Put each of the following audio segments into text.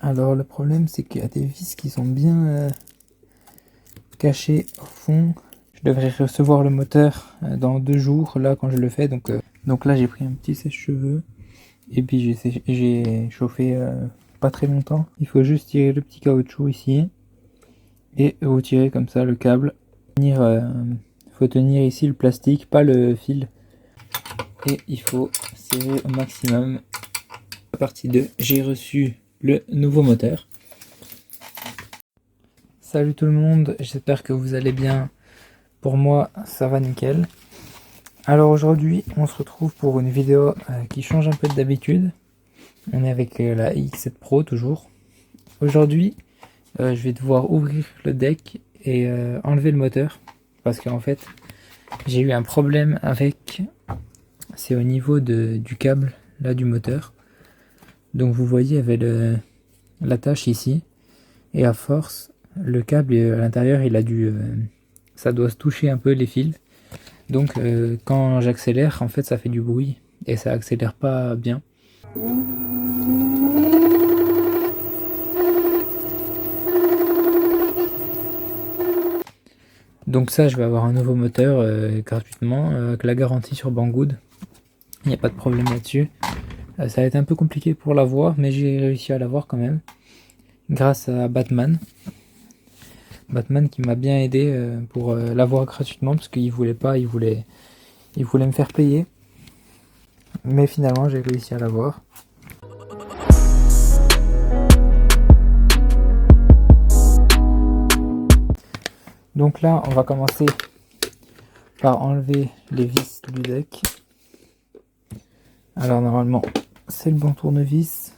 Alors le problème c'est qu'il y a des vis qui sont bien cachées au fond. Je devrais recevoir le moteur dans 2 jours là quand je le fais. Donc là j'ai pris un petit sèche-cheveux et puis j'ai chauffé pas très longtemps. Il faut juste tirer le petit caoutchouc ici et vous tirez comme ça le câble. Faut tenir ici le plastique, pas le fil. Et il faut serrer au maximum. Partie 2, j'ai reçu le nouveau moteur. Salut tout le monde, j'espère que vous allez bien. Pour moi, ça va nickel. Alors aujourd'hui, on se retrouve pour une vidéo qui change un peu d'habitude. On est avec la X7 Pro toujours. Aujourd'hui, je vais devoir ouvrir le deck et enlever le moteur. Parce qu'en fait, j'ai eu un problème avec... C'est au niveau du câble là du moteur. Donc vous voyez, il y avait l'attache ici. Et à force, le câble à l'intérieur, il a dû... ça doit se toucher un peu les fils. Donc quand j'accélère, en fait ça fait du bruit. Et ça accélère pas bien. Donc ça, je vais avoir un nouveau moteur gratuitement, avec la garantie sur Banggood. Il n'y a pas de problème là-dessus. Ça a été un peu compliqué pour l'avoir, mais j'ai réussi à l'avoir quand même. Grâce à Batman. Batman qui m'a bien aidé pour l'avoir gratuitement, parce qu'il voulait pas, il voulait me faire payer. Mais finalement, j'ai réussi à l'avoir. Donc là, on va commencer par enlever les vis du deck. Alors normalement, c'est le bon tournevis.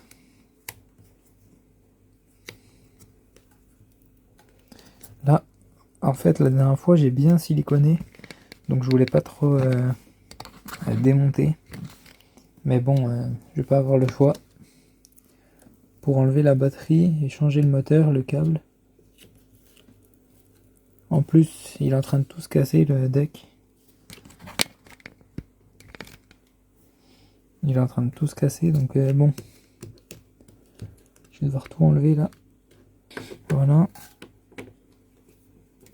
Là, en fait, la dernière fois, j'ai bien siliconé. Donc je voulais pas trop démonter. Mais bon, je vais pas avoir le choix. Pour enlever la batterie et changer le moteur, le câble. En plus, il est en train de tout se casser, le deck. Il est en train de tout se casser, donc bon. Je vais devoir tout enlever là. Voilà.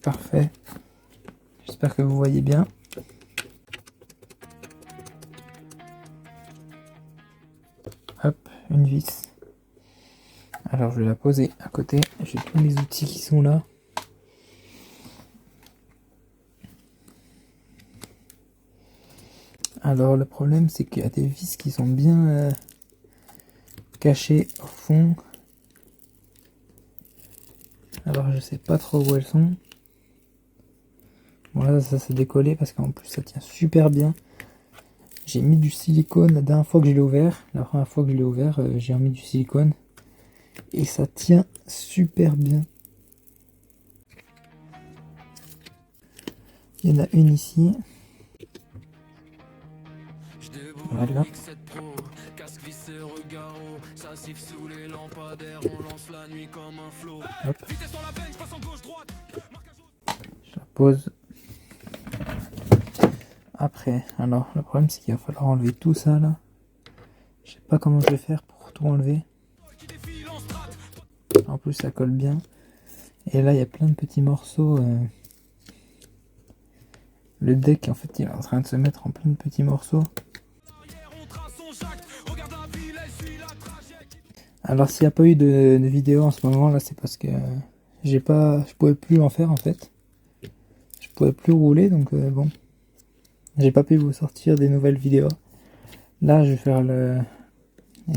Parfait. J'espère que vous voyez bien. Hop, une vis. Alors je vais la poser à côté. J'ai tous les outils qui sont là. Alors le problème c'est qu'il y a des vis qui sont bien cachées au fond. Alors je sais pas trop où elles sont. Bon là ça s'est décollé parce qu'en plus ça tient super bien. J'ai mis du silicone la dernière fois que je l'ai ouvert. La première fois que je l'ai ouvert, j'ai remis du silicone. Et ça tient super bien. Il y en a une ici. Voilà. Hop. Je la pose. Après, alors le problème c'est qu'il va falloir enlever tout ça là. Je sais pas comment je vais faire pour tout enlever. En plus ça colle bien. Et là il y a plein de petits morceaux. Le deck en fait il est en train de se mettre en plein de petits morceaux. Alors s'il n'y a pas eu de vidéo en ce moment là, c'est parce que je pouvais plus en faire en fait. Je pouvais plus rouler, donc bon. J'ai pas pu vous sortir des nouvelles vidéos. Là je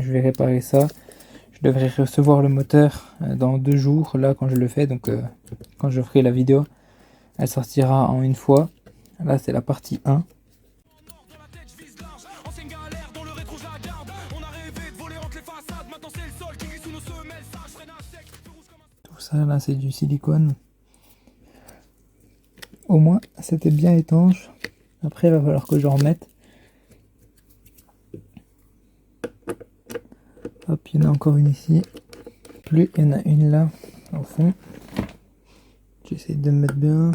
vais réparer ça. Je devrais recevoir le moteur dans 2 jours là quand je le fais, donc quand je ferai la vidéo, elle sortira en une fois. Là c'est la partie 1. Tout ça là c'est du silicone. Au moins c'était bien étanche. Après il va falloir que j'en remette. Hop, il y en a encore une ici. Plus il y en a une là au fond. J'essaie de me mettre bien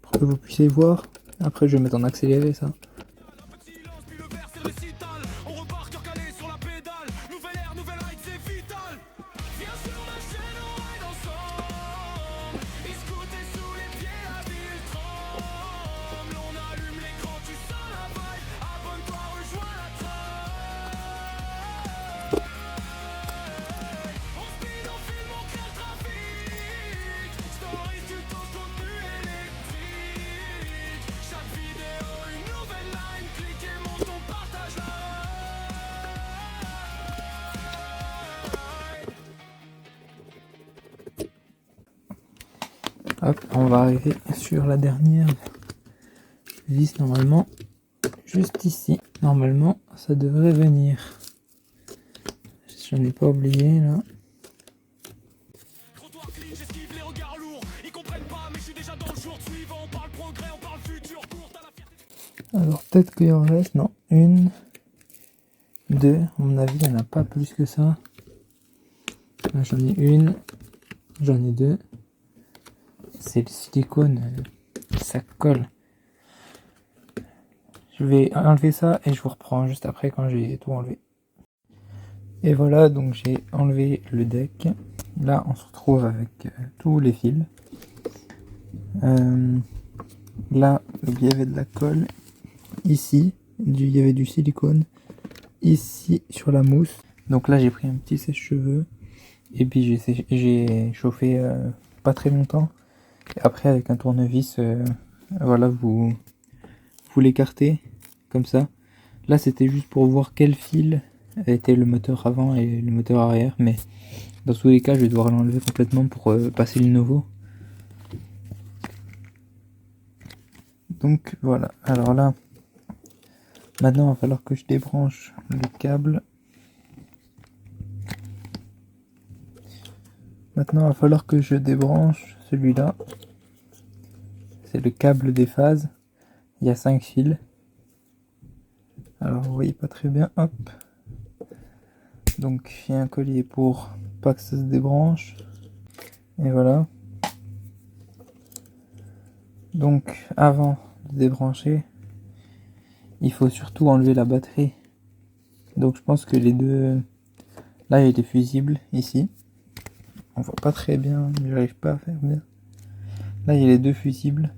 pour que vous puissiez voir. Après je vais mettre en accéléré ça. Hop, on va arriver sur la dernière vis normalement. Juste ici. Normalement, ça devrait venir. Je n'ai pas oublié là. Alors peut-être qu'il en reste. Non. Une. Deux. À mon avis, il n'y en a pas plus que ça. Là, j'en ai une. J'en ai deux. C'est le silicone. Ça colle. Je vais enlever ça et je vous reprends juste après quand j'ai tout enlevé. Et voilà, donc j'ai enlevé le deck. Là, on se retrouve avec tous les fils. Là, il y avait de la colle. Ici, il y avait du silicone. Ici, sur la mousse. Donc là, j'ai pris un petit sèche-cheveux. Et puis, j'ai chauffé pas très longtemps. Et après, avec un tournevis, voilà, vous l'écartez comme ça. Là, c'était juste pour voir quel fil était le moteur avant et le moteur arrière. Mais dans tous les cas, je vais devoir l'enlever complètement pour passer le nouveau. Donc voilà, alors là, maintenant il va falloir que je débranche le câble. Maintenant il va falloir que je débranche celui-là. C'est le câble des phases. Il y a 5 fils. Alors vous voyez pas très bien, hop. Donc il y a un collier pour pas que ça se débranche. Et voilà. Donc avant de débrancher, il faut surtout enlever la batterie. Donc je pense que les deux... Là il est fusible, ici. On voit pas très bien, j'arrive pas à faire bien. Là il y a les deux fusibles.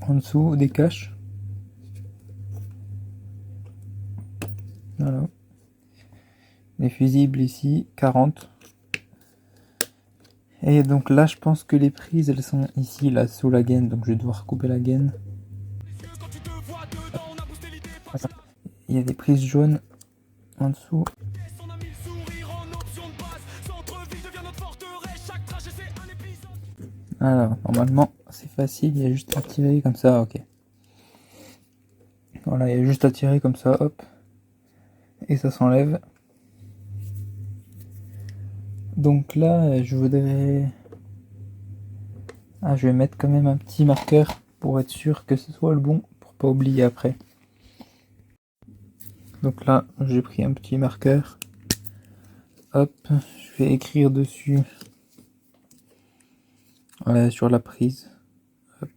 En dessous des caches. Voilà. Les fusibles ici, 40. Et donc là je pense que les prises elles sont ici, là sous la gaine. Donc je vais devoir couper la gaine. Il y a des prises jaunes en dessous. Alors normalement c'est facile, il y a juste à tirer comme ça, ok. Voilà, il y a juste à tirer comme ça, hop. Et ça s'enlève. Donc là je voudrais... Ah, je vais mettre quand même un petit marqueur pour être sûr que ce soit le bon, pour pas oublier après. Donc là, j'ai pris un petit marqueur. Hop, je vais écrire dessus. Voilà, sur la prise. Hop,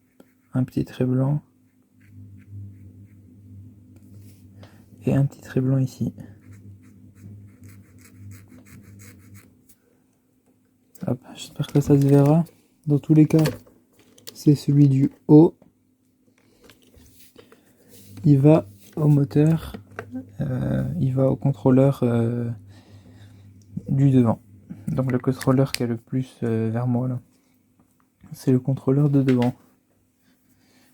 un petit trait blanc. Et un petit trait blanc ici. Hop, j'espère que ça se verra. Dans tous les cas, c'est celui du haut. Il va au moteur. Il va au contrôleur du devant. Donc le contrôleur qui est le plus vers moi là, c'est le contrôleur de devant.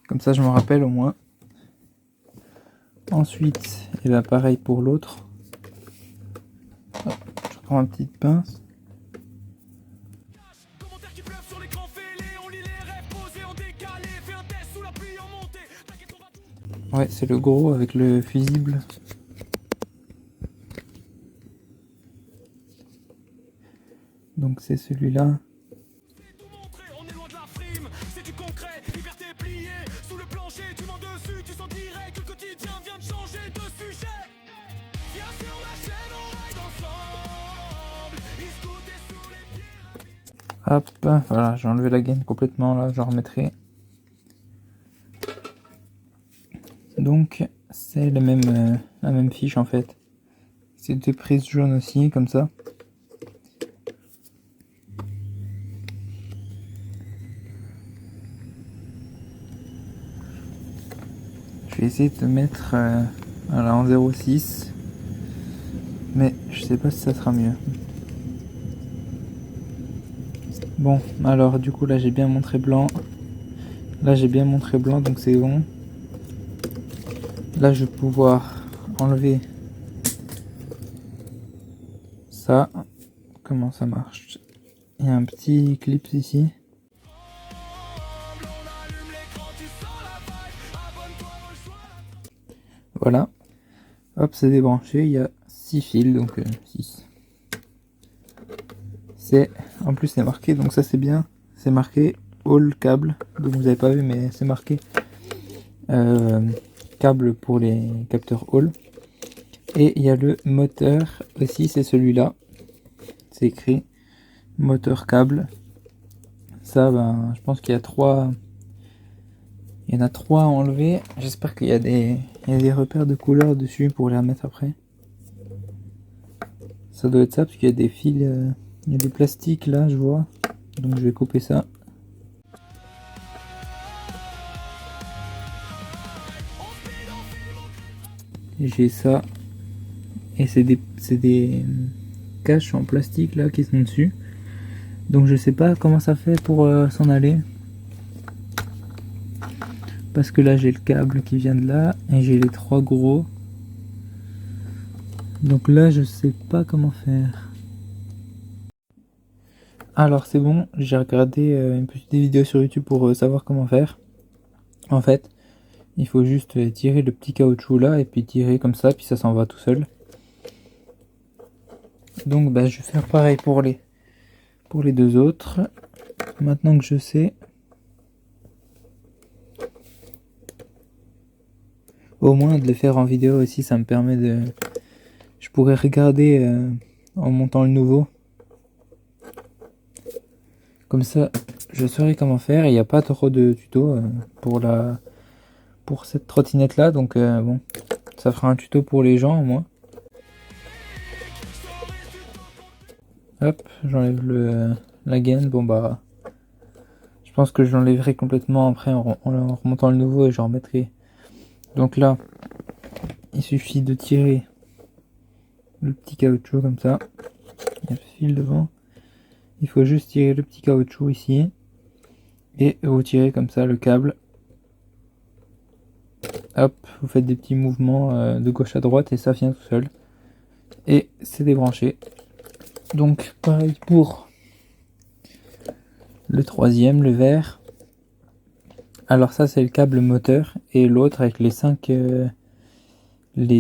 Comme ça je me rappelle au moins. Ensuite, et bien pareil pour l'autre. Je prends une petite pince. Ouais, c'est le gros avec le fusible. Donc c'est celui-là. Hop, voilà, j'ai enlevé la gaine complètement là, j'en remettrai. Donc c'est la même fiche en fait. C'est deux prises jaunes aussi, comme ça. Je vais essayer de mettre voilà, en 0,6. Mais je sais pas si ça sera mieux. Bon, alors du coup là j'ai bien montré blanc. Là j'ai bien montré blanc, donc c'est bon. Là je vais pouvoir enlever ça. Comment ça marche? Il y a un petit clip ici. voilà. Hop, c'est débranché, il y a 6 fils, donc 6. En plus c'est marqué, donc ça c'est bien. C'est marqué all câble, donc vous avez pas vu mais c'est marqué câble pour les capteurs Hall. Et il y a le moteur aussi, c'est celui-là. C'est écrit moteur câble. Ça, ben, je pense qu'il y a 3. Il y en a 3 à enlever. J'espère qu'il y a des repères de couleur dessus pour les remettre après. Ça doit être ça parce qu'il y a des fils, il y a du plastique là, je vois. Donc je vais couper ça. J'ai ça. Et c'est des caches en plastique là qui sont dessus. Donc je sais pas comment ça fait pour s'en aller. Parce que là j'ai le câble qui vient de là et j'ai les 3 gros. Donc là je sais pas comment faire. Alors c'est bon, j'ai regardé une petite vidéo sur YouTube pour savoir comment faire. En fait, il faut juste tirer le petit caoutchouc là et puis tirer comme ça, puis ça s'en va tout seul. Donc bah, je vais faire pareil pour les 2 autres. Maintenant que je sais, au moins de le faire en vidéo aussi, ça me permet de... Je pourrais regarder en montant le nouveau. Comme ça, je saurai comment faire. Il n'y a pas trop de tuto pour cette trottinette là, donc bon, ça fera un tuto pour les gens au moins. Hop, j'enlève la gaine. Bon bah, je pense que je l'enlèverai complètement après en remontant le nouveau et j'en remettrai. Donc là, il suffit de tirer le petit caoutchouc comme ça. Il y a le fil devant. Il faut juste tirer le petit caoutchouc ici et vous tirez comme ça le câble. Hop, vous faites des petits mouvements de gauche à droite et ça vient tout seul. Et c'est débranché. Donc pareil pour le troisième, le vert. Alors ça c'est le câble moteur et l'autre avec les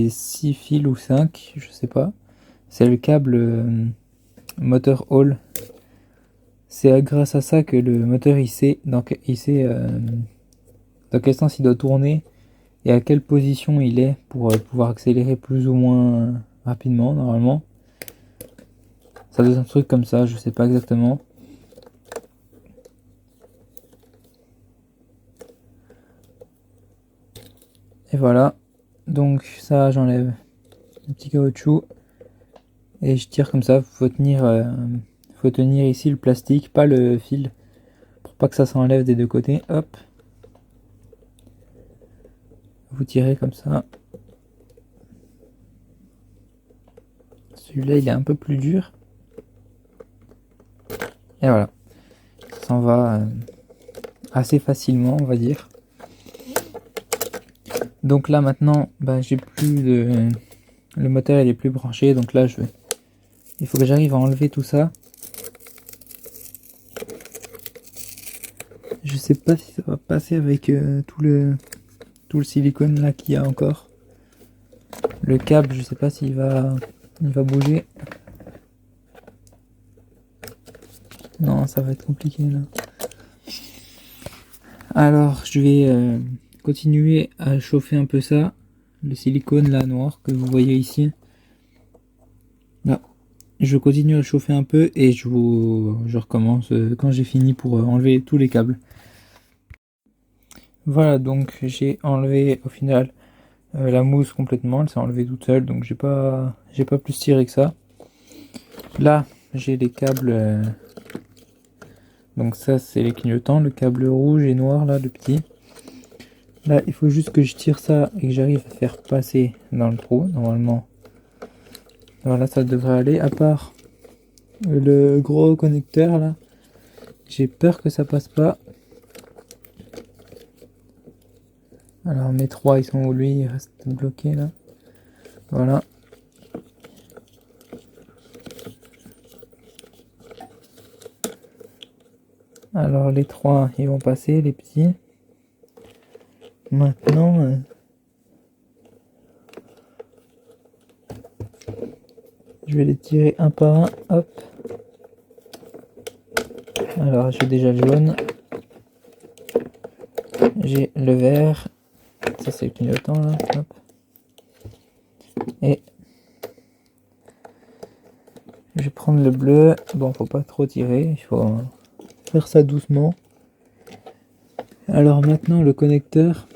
6 fils ou 5, je sais pas. C'est le câble moteur Hall. C'est grâce à ça que le moteur il sait dans quel sens il doit tourner et à quelle position il est pour pouvoir accélérer plus ou moins rapidement normalement. Ça doit être un truc comme ça, je sais pas exactement. Et voilà, donc ça j'enlève le petit caoutchouc et je tire comme ça. Faut tenir ici le plastique, pas le fil, pour pas que ça s'enlève des deux côtés. Hop, vous tirez comme ça. Celui-là il est un peu plus dur. Et voilà, ça s'en va assez facilement on va dire. Donc là maintenant, bah, j'ai plus de... Le moteur il est plus branché, donc là il faut que j'arrive à enlever tout ça. Je sais pas si ça va passer avec tout le silicone là qu'il y a encore. Le câble, je sais pas s'il va bouger. Non, ça va être compliqué là. Alors je vais continuer à chauffer un peu ça. Le silicone là noir que vous voyez ici. Là. Je continue à chauffer un peu et je recommence quand j'ai fini pour enlever tous les câbles. Voilà, donc j'ai enlevé au final la mousse complètement, elle s'est enlevée toute seule, donc j'ai pas plus tiré que ça. Là, j'ai les câbles, donc ça c'est les clignotants, le câble rouge et noir là, le petit. Là, il faut juste que je tire ça et que j'arrive à faire passer dans le trou, normalement. Voilà, ça devrait aller, à part le gros connecteur là. J'ai peur que ça passe pas. Alors mes 3 ils sont où, lui il reste bloqué là. Voilà. Alors les 3 ils vont passer, les petits. Maintenant Je vais les tirer un par un. Hop. Alors j'ai déjà le jaune. J'ai le vert. Ça c'est le clignotant là. Hop. Et je vais prendre le bleu. Bon, faut pas trop tirer. Il faut faire ça doucement. Alors maintenant le connecteur.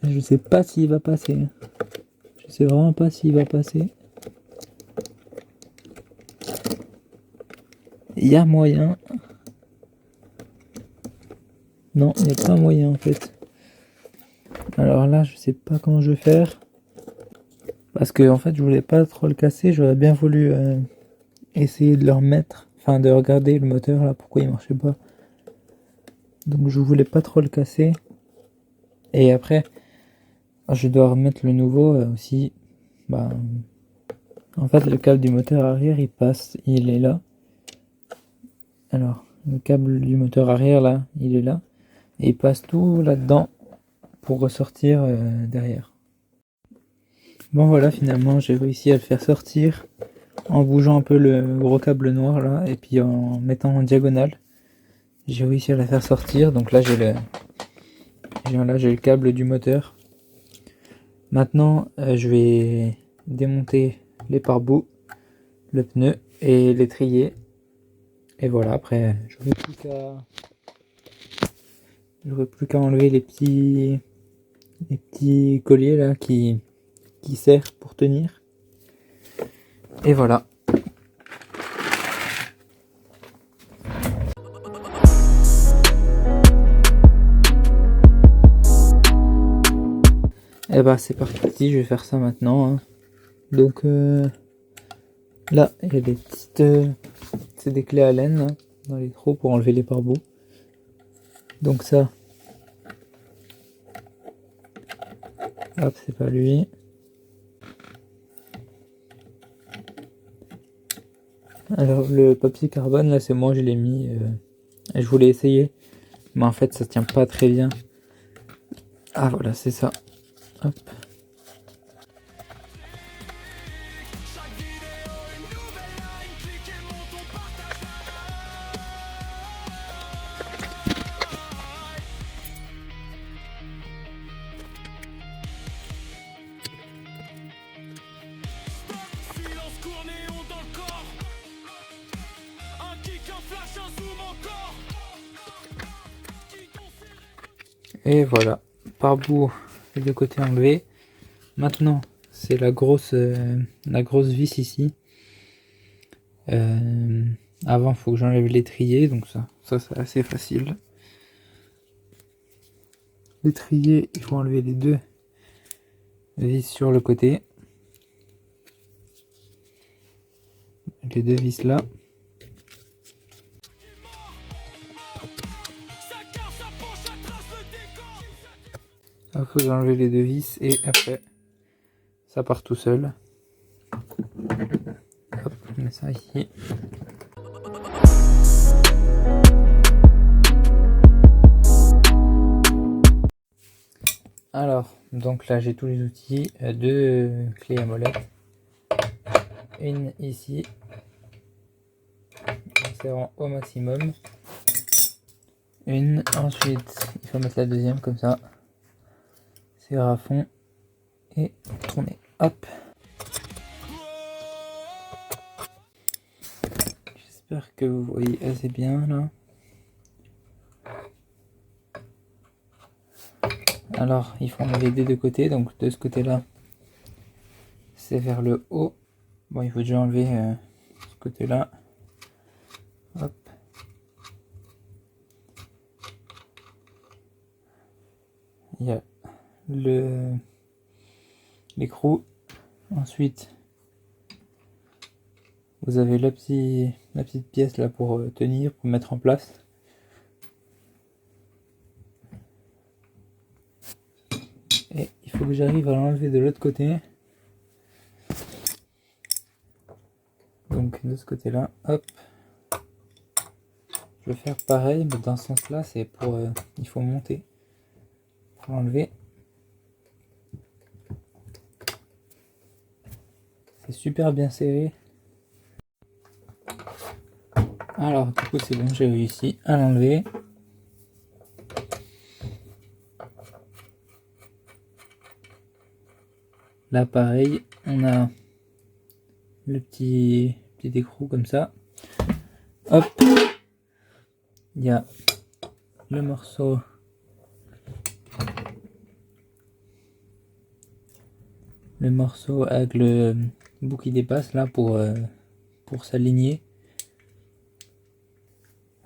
Je sais pas s'il va passer. Je sais vraiment pas s'il va passer. Il y a moyen. Non, il n'y a pas moyen en fait. Alors là, je sais pas comment je vais faire. Parce que en fait, je voulais pas trop le casser. J'aurais bien voulu essayer de le remettre. Enfin, de regarder le moteur là, pourquoi il marchait pas. Donc je voulais pas trop le casser. Et après, je dois remettre le nouveau aussi. Bah, en fait, le câble du moteur arrière, il passe, il est là. Alors, le câble du moteur arrière là, il est là. Et il passe tout là-dedans pour ressortir derrière. Bon voilà, finalement j'ai réussi à le faire sortir en bougeant un peu le gros câble noir là et puis en mettant en diagonale. J'ai réussi à la faire sortir, donc là j'ai le câble du moteur. Maintenant je vais démonter les pare-boues, le pneu et l'étrier. Et voilà, après j'aurai plus qu'à enlever les petits colliers là qui servent pour tenir. Et voilà. Et bah c'est parti, je vais faire ça maintenant. Hein. Donc là, il y a des petites... c'est des clés Allen hein, dans les trous pour enlever les pare-boues. Donc ça... Hop, c'est pas lui. Alors le papier carbone, là c'est moi, je l'ai mis. Et je voulais essayer. Mais en fait, ça tient pas très bien. Ah voilà, c'est ça. Hop. Et voilà, pare-boue les deux côtés enlevés. Maintenant, c'est la grosse vis ici. Avant, il faut que j'enlève l'étrier, donc ça c'est assez facile. L'étrier, il faut enlever les deux vis sur le côté. Les deux vis là. Il faut enlever les deux vis et après ça part tout seul. Hop, on met ça ici. Alors, donc là j'ai tous les outils, deux clés à molette, une ici, en serrant au maximum, une, ensuite il faut mettre la deuxième comme ça, serrer à fond et tourner, hop. J'espère que vous voyez assez bien là. Alors, il faut enlever des deux côtés, donc de ce côté-là, c'est vers le haut. Bon, il faut déjà enlever ce côté-là. Hop. Il y a l'écrou. Ensuite, vous avez la petite pièce là pour tenir, pour mettre en place. Et il faut que j'arrive à l'enlever de l'autre côté. Donc de ce côté là, hop. Je vais faire pareil, mais dans ce sens là, c'est pour... il faut monter pour l'enlever. C'est super bien serré. Alors du coup c'est bon, j'ai réussi à l'enlever. Là pareil, on a le petit écrou comme ça. Hop, il y a le morceau avec le bout qui dépasse là pour s'aligner.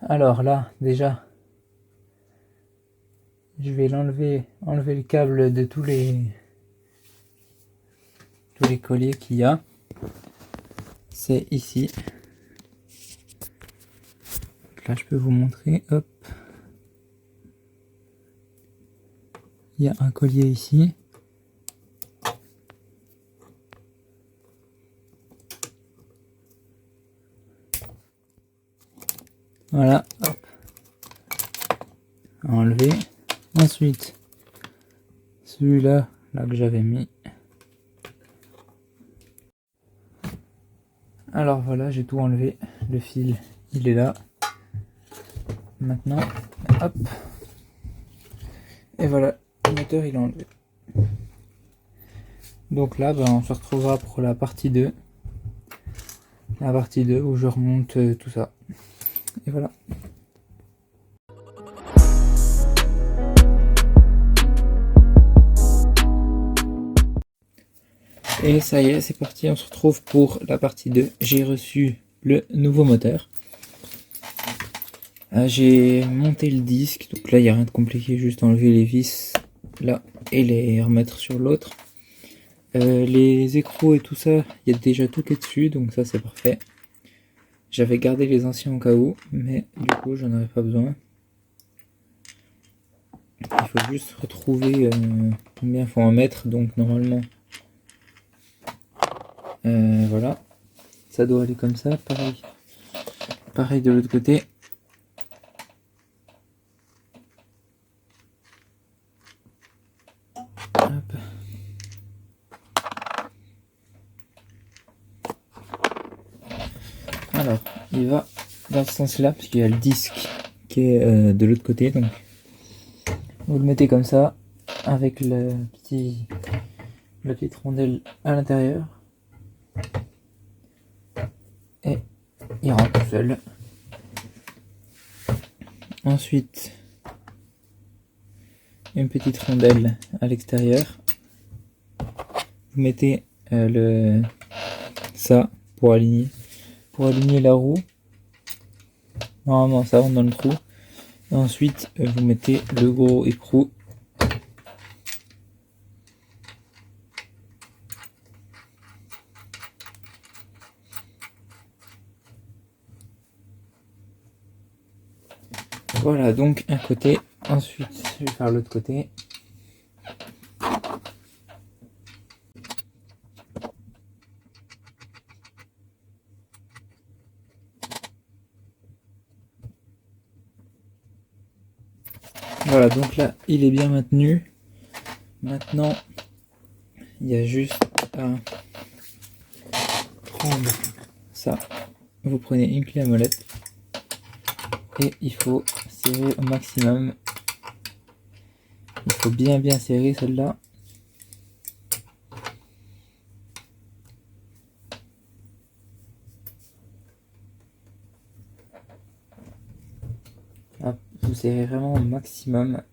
Alors là déjà je vais enlever le câble de tous les colliers qu'il y a. C'est ici. Là je peux vous montrer, hop. Il y a un collier ici. Voilà, hop. Enlever. Ensuite, celui-là, là que j'avais mis. Alors voilà, j'ai tout enlevé. Le fil, il est là. Maintenant, hop. Et voilà, le moteur il est enlevé. Donc là, ben, on se retrouvera pour la partie 2. La partie 2 où je remonte tout ça. Et voilà. Et ça y est, c'est parti, on se retrouve pour la partie 2. J'ai reçu le nouveau moteur. J'ai monté le disque, donc là il n'y a rien de compliqué, juste enlever les vis là et les remettre sur l'autre. Les écrous et tout ça, il y a déjà tout qui est dessus, donc ça c'est parfait. J'avais gardé les anciens au cas où, mais du coup j'en avais pas besoin. Il faut juste retrouver combien il faut en mettre, donc normalement voilà, ça doit aller comme ça, pareil de l'autre côté. Hop. Alors, il va dans ce sens-là, parce qu'il y a le disque qui est de l'autre côté, donc vous le mettez comme ça, avec la petite rondelle à l'intérieur, et il rentre tout seul. Ensuite, une petite rondelle à l'extérieur. Vous mettez ça pour aligner la roue. Normalement ça rentre dans le trou. Et ensuite vous mettez le gros écrou. Voilà donc un côté. Ensuite je vais faire l'autre côté. Voilà, donc là il est bien maintenu. Maintenant il y a juste à prendre ça. Vous prenez une clé à molette et il faut serrer au maximum. Il faut bien serrer celle-là. Vous serrez vraiment au maximum.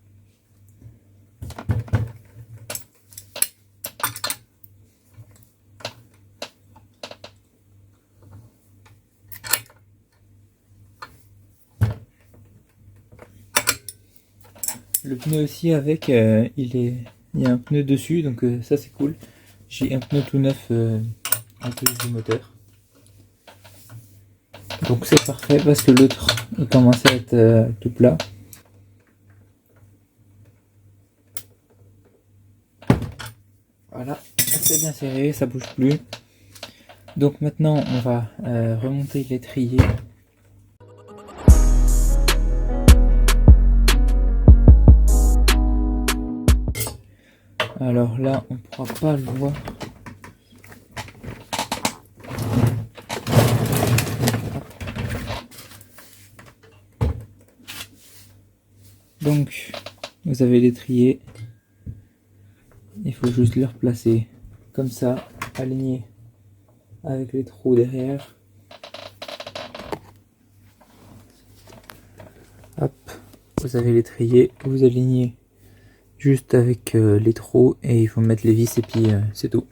Le pneu aussi avec, il y a un pneu dessus, donc ça c'est cool. J'ai un pneu tout neuf en plus du moteur. Donc c'est parfait parce que l'autre il commence à être tout plat. Voilà, c'est bien serré, ça bouge plus. Donc maintenant on va remonter l'étrier. Alors là on pourra pas le voir. Donc vous avez l'étrier, il faut juste le replacer comme ça, aligné avec les trous derrière. Hop, vous avez l'étrier, vous alignez juste avec les trous et il faut mettre les vis et puis c'est tout.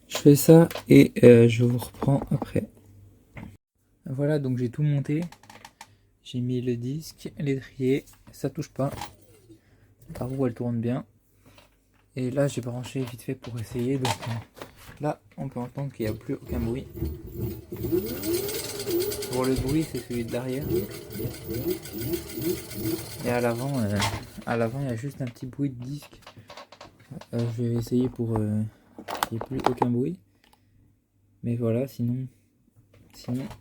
Je fais ça et je vous reprends après. Voilà, donc j'ai tout monté. J'ai mis le disque, l'étrier, ça touche pas. La roue elle tourne bien. Et là j'ai branché vite fait pour essayer. Donc là on peut entendre qu'il n'y a plus aucun bruit. Pour le bruit c'est celui de l'arrière. Et à l'avant il y a juste un petit bruit de disque. Je vais essayer pour qu'il n'y ait plus aucun bruit. Mais voilà, sinon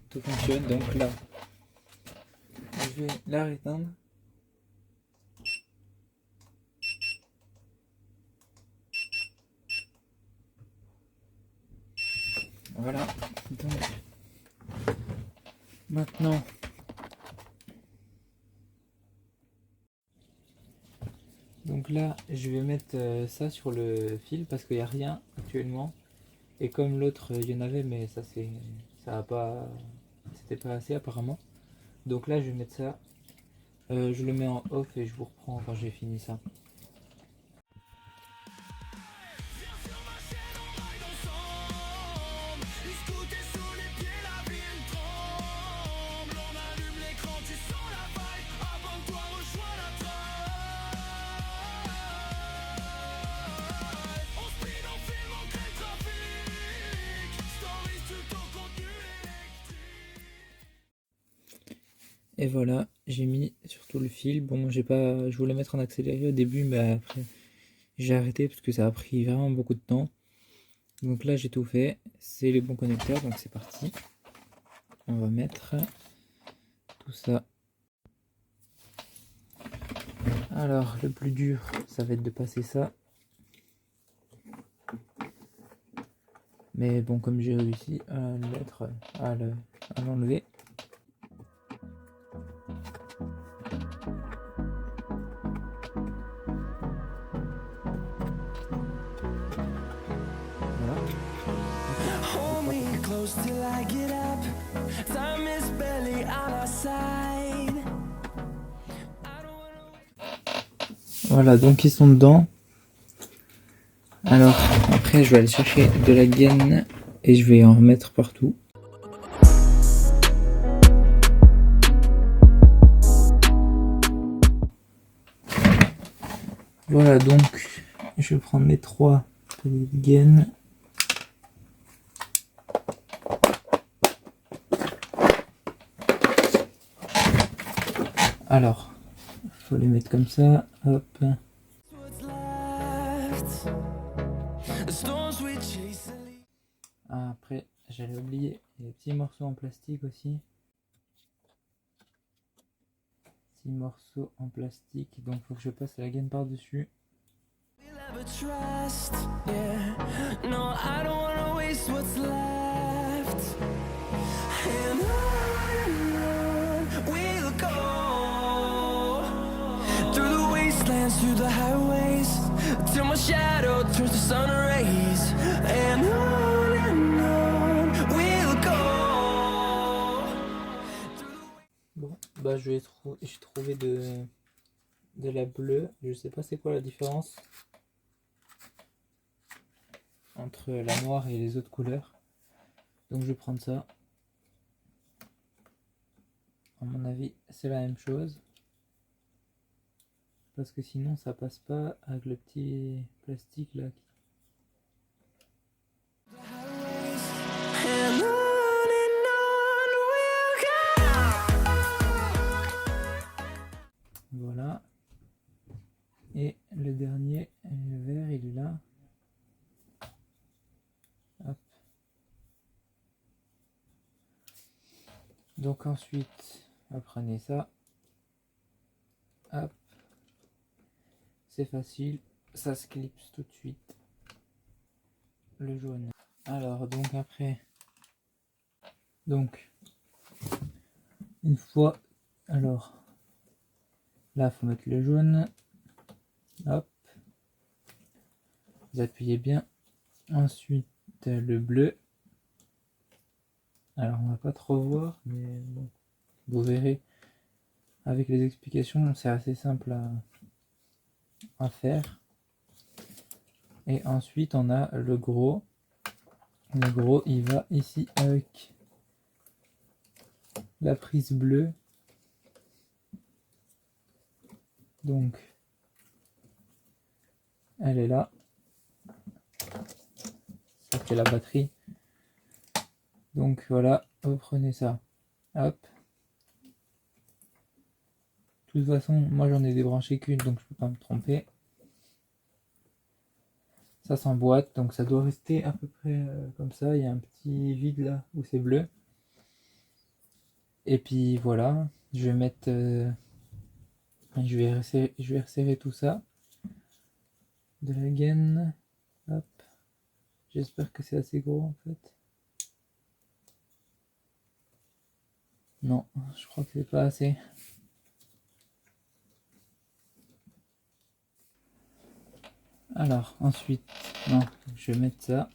tout fonctionne. Donc là je vais la réteindre. Voilà, donc maintenant là je vais mettre ça sur le fil parce qu'il n'y a rien actuellement et comme l'autre il y en avait mais ça a pas, c'était pas assez apparemment, donc là je vais mettre ça, je le mets en off et je vous reprends quand j'ai fini ça. Et voilà, j'ai mis sur tout le fil. Bon, je voulais mettre en accéléré au début, mais après j'ai arrêté parce que ça a pris vraiment beaucoup de temps. Donc là j'ai tout fait, c'est les bons connecteurs, donc c'est parti. On va mettre tout ça. Alors le plus dur, ça va être de passer ça. Mais bon, comme j'ai réussi à l'enlever. Voilà, donc ils sont dedans. Alors après je vais aller chercher de la gaine et je vais en remettre partout. Voilà, donc je vais prendre mes 3 petites gaines. Alors, il faut les mettre comme ça, hop. Ah, après, j'allais oublier les petits morceaux en plastique aussi. Petits morceaux en plastique, donc il faut que je passe la gaine par-dessus. Through the highways till my shadow turns to sun rays, and on we'll go. Bon, bah j'ai trouvé de la bleue. Je sais pas c'est quoi la différence entre la noire et les autres couleurs, donc je vais prendre ça. À mon avis c'est la même chose, parce que sinon ça passe pas avec le petit plastique là. Voilà, et le dernier, le vert, il est là. Hop. Donc ensuite apprenez ça, hop, c'est facile, ça se clipse tout de suite, le jaune. Alors donc après, donc Une fois, alors là, faut mettre le jaune. Hop, vous appuyez bien. Ensuite, le bleu. Alors, on va pas trop voir, mais bon, vous verrez avec les explications, c'est assez simple à faire. Et ensuite, on a le gros. Le gros, il va ici avec la prise bleue. Donc, elle est là. Ça, c'est la batterie. Donc voilà, vous prenez ça. Hop. De toute façon, moi j'en ai débranché qu'une, donc je peux pas me tromper. Ça s'emboîte, donc ça doit rester à peu près comme ça. Il y a un petit vide là où c'est bleu. Et puis voilà, je vais mettre, je vais resserrer tout ça de la gaine. Hop. J'espère que c'est assez gros en fait. Non, je crois que c'est pas assez. Alors ensuite, non, je vais mettre ça.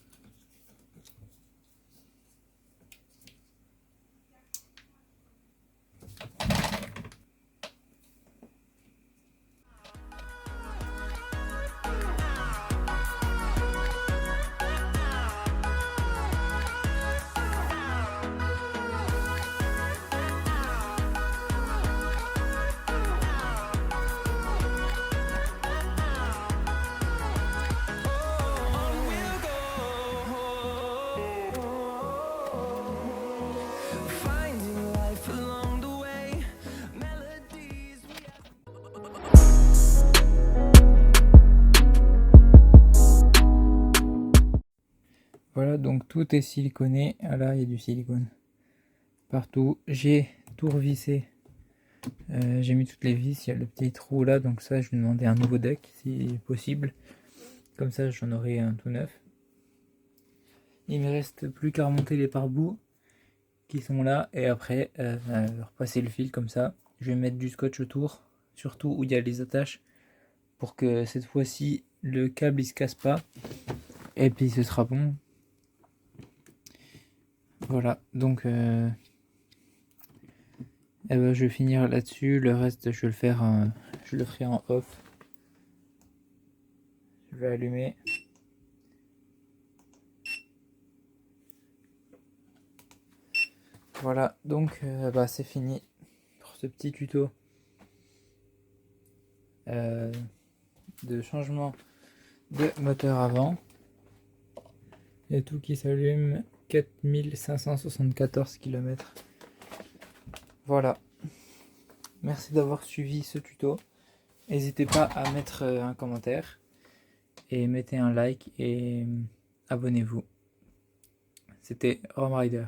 Voilà, donc tout est siliconé. Ah là, il y a du silicone partout. J'ai tout revissé. J'ai mis toutes les vis. Il y a le petit trou là, donc ça, je vais demander un nouveau deck si possible. Comme ça, j'en aurai un tout neuf. Il me reste plus qu'à remonter les pare-bouts qui sont là. Et après, repasser le fil comme ça. Je vais mettre du scotch autour, surtout où il y a les attaches, pour que cette fois-ci, le câble il se casse pas. Et puis ce sera bon. Voilà, donc eh ben, je vais finir là-dessus. Le reste, je le ferai en off. Je vais allumer. Voilà, donc bah, c'est fini pour ce petit tuto de changement de moteur avant. Il y a tout qui s'allume. 4574 km. Voilà. Merci d'avoir suivi ce tuto. N'hésitez pas à mettre un commentaire et mettez un like et abonnez-vous. C'était Rome Rider.